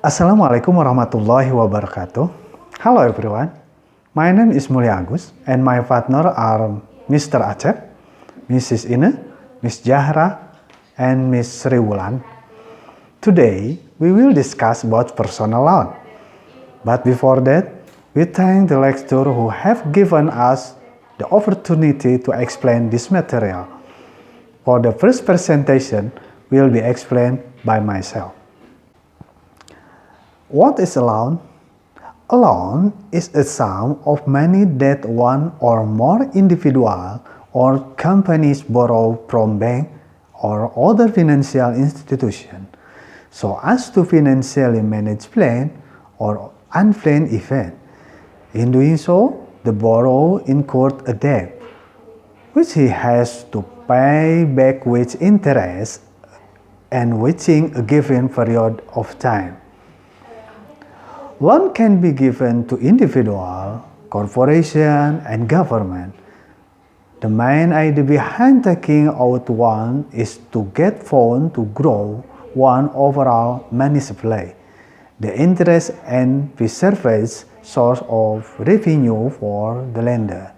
Assalamualaikum warahmatullahi wabarakatuh. Hello everyone. My name is Mulia Agus and my partner are Mr. Acep, Mrs. Ine, Miss Zahra, and Miss Wulan. Today, we will discuss about personal loan. But before that, we thank the lecturer who have given us the opportunity to explain this material. For the first presentation will be explained by myself. What is a loan? A loan is a sum of money that one or more individual or companies borrow from bank or other financial institution so as to financially manage planned or unplanned event. In doing so, the borrower incurred a debt, which he has to pay back with interest and within a given period of time. Loan can be given to individual, corporation, and government. The main idea behind taking out one is to get funds to grow one overall money supply. The interest and be service source of revenue for the lender.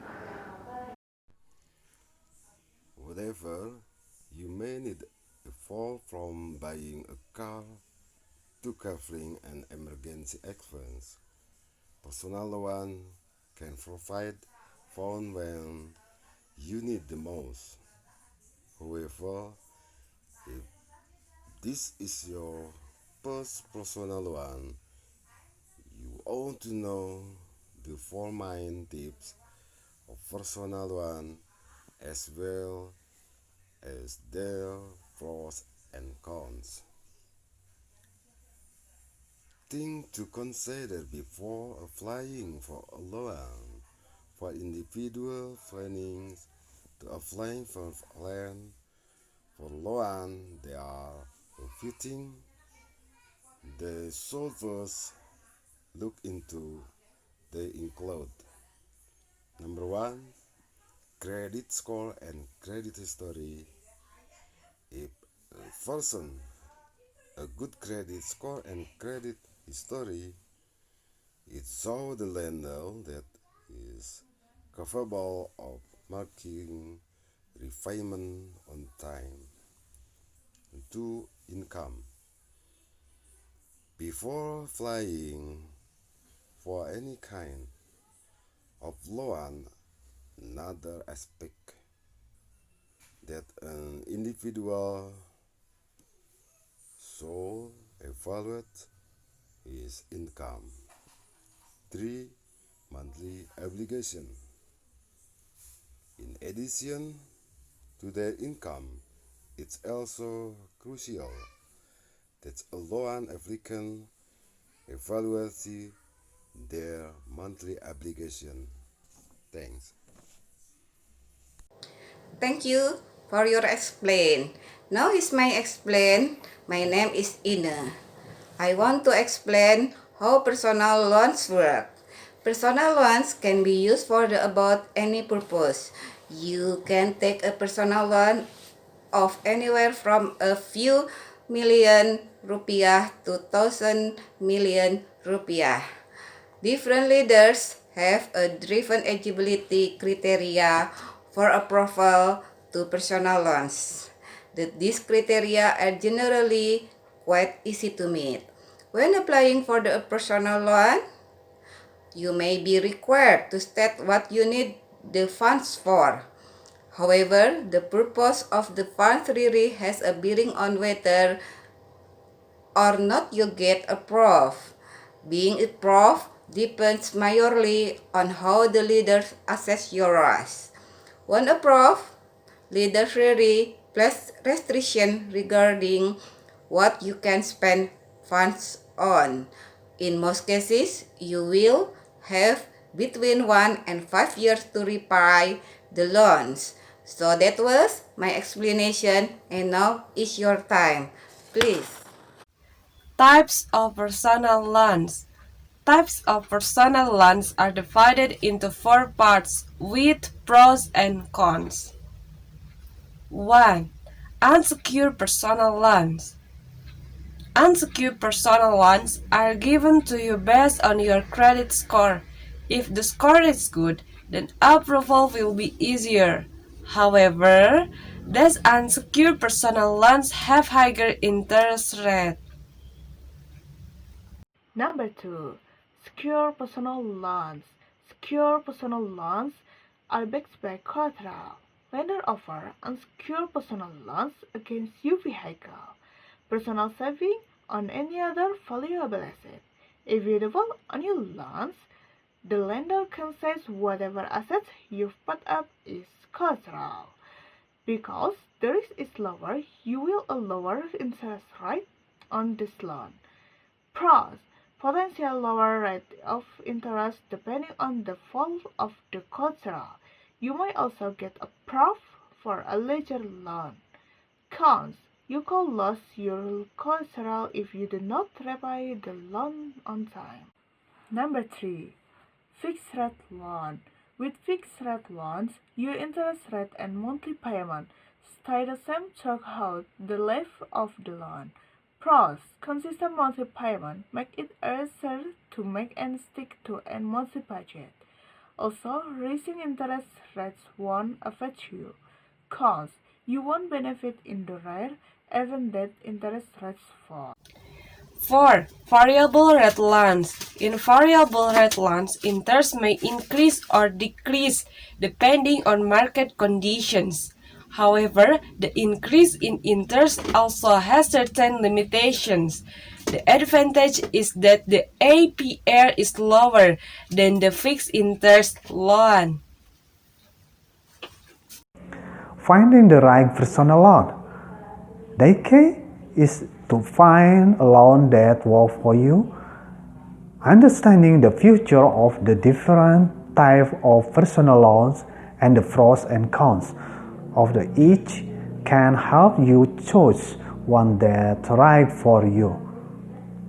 Whatever you may need a fall from buying a car to covering an emergency expense, personal loan can provide funds when you need the most. However, if this is your first personal loan, you ought to know the 4 main tips of personal loan as well as their pros and cons. Things to consider before applying for a loan. For individual planning to apply for land for loan, there are a few things they should first look into. They include: number 1, credit score and credit history. If a person a good credit score and credit history, it shows the lender that is capable of making repayment on time. 2, income. Before applying for any kind of loan, another aspect that an individual should evaluate is income. 3, monthly obligation. In addition to their income, it's also crucial that a loan applicant evaluates their monthly obligation. Thanks. Thank you for your explain. Now is my explain. My name is Ine. I want to explain how personal loans work. Personal loans can be used for about any purpose. You can take a personal loan of anywhere from a few million rupiah to thousand million rupiah. Different lenders have a different eligibility criteria for approval to personal loans. These criteria are generally quite easy to meet. When applying for the personal loan, you may be required to state what you need the funds for. However, the purpose of the funds really has a bearing on whether or not you get approved. Being approved depends majorly on how the leaders assess your risk. When approved, leaders really place restriction regarding what you can spend funds on. In most cases, you will have between 1 and 5 years to repay the loans. So that was my explanation, and now is your time. Please. Types of personal loans. Types of personal loans are divided into 4 parts with pros and cons. 1. Unsecured personal loans. Unsecured personal loans are given to you based on your credit score. If the score is good, then approval will be easier. However, these unsecured personal loans have higher interest rate. Number 2. Secure personal loans. Secure personal loans are backed by collateral. Lender offer unsecured personal loans against your vehicle, personal saving, on any other valuable asset. If you default on your loans, the lender can seize whatever assets you've put up is collateral. Because the risk is lower, you will a lower interest rate on this loan. Pros: potential lower rate of interest depending on the fall of the collateral. You may also get approved for a larger loan. Cons: you could lose your collateral if you do not repay the loan on time. Number 3. Fixed rate loan. With fixed rate loans, your interest rate and monthly payment stay the same throughout the life of the loan. Pros: consistent monthly payment make it easier to make and stick to a monthly budget. Also, rising interest rates won't affect you. Cons: you won't benefit in the rare event that interest rates fall. 4. Variable rate loans. In variable rate loans, interest may increase or decrease depending on market conditions. However, the increase in interest also has certain limitations. The advantage is that the APR is lower than the fixed interest loan. Finding the right personal loan. The key is to find a loan that works for you. Understanding the future of the different types of personal loans and the pros and cons of each can help you choose one that's right for you.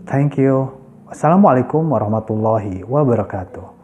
Thank you. Wassalamualaikum warahmatullahi wabarakatuh.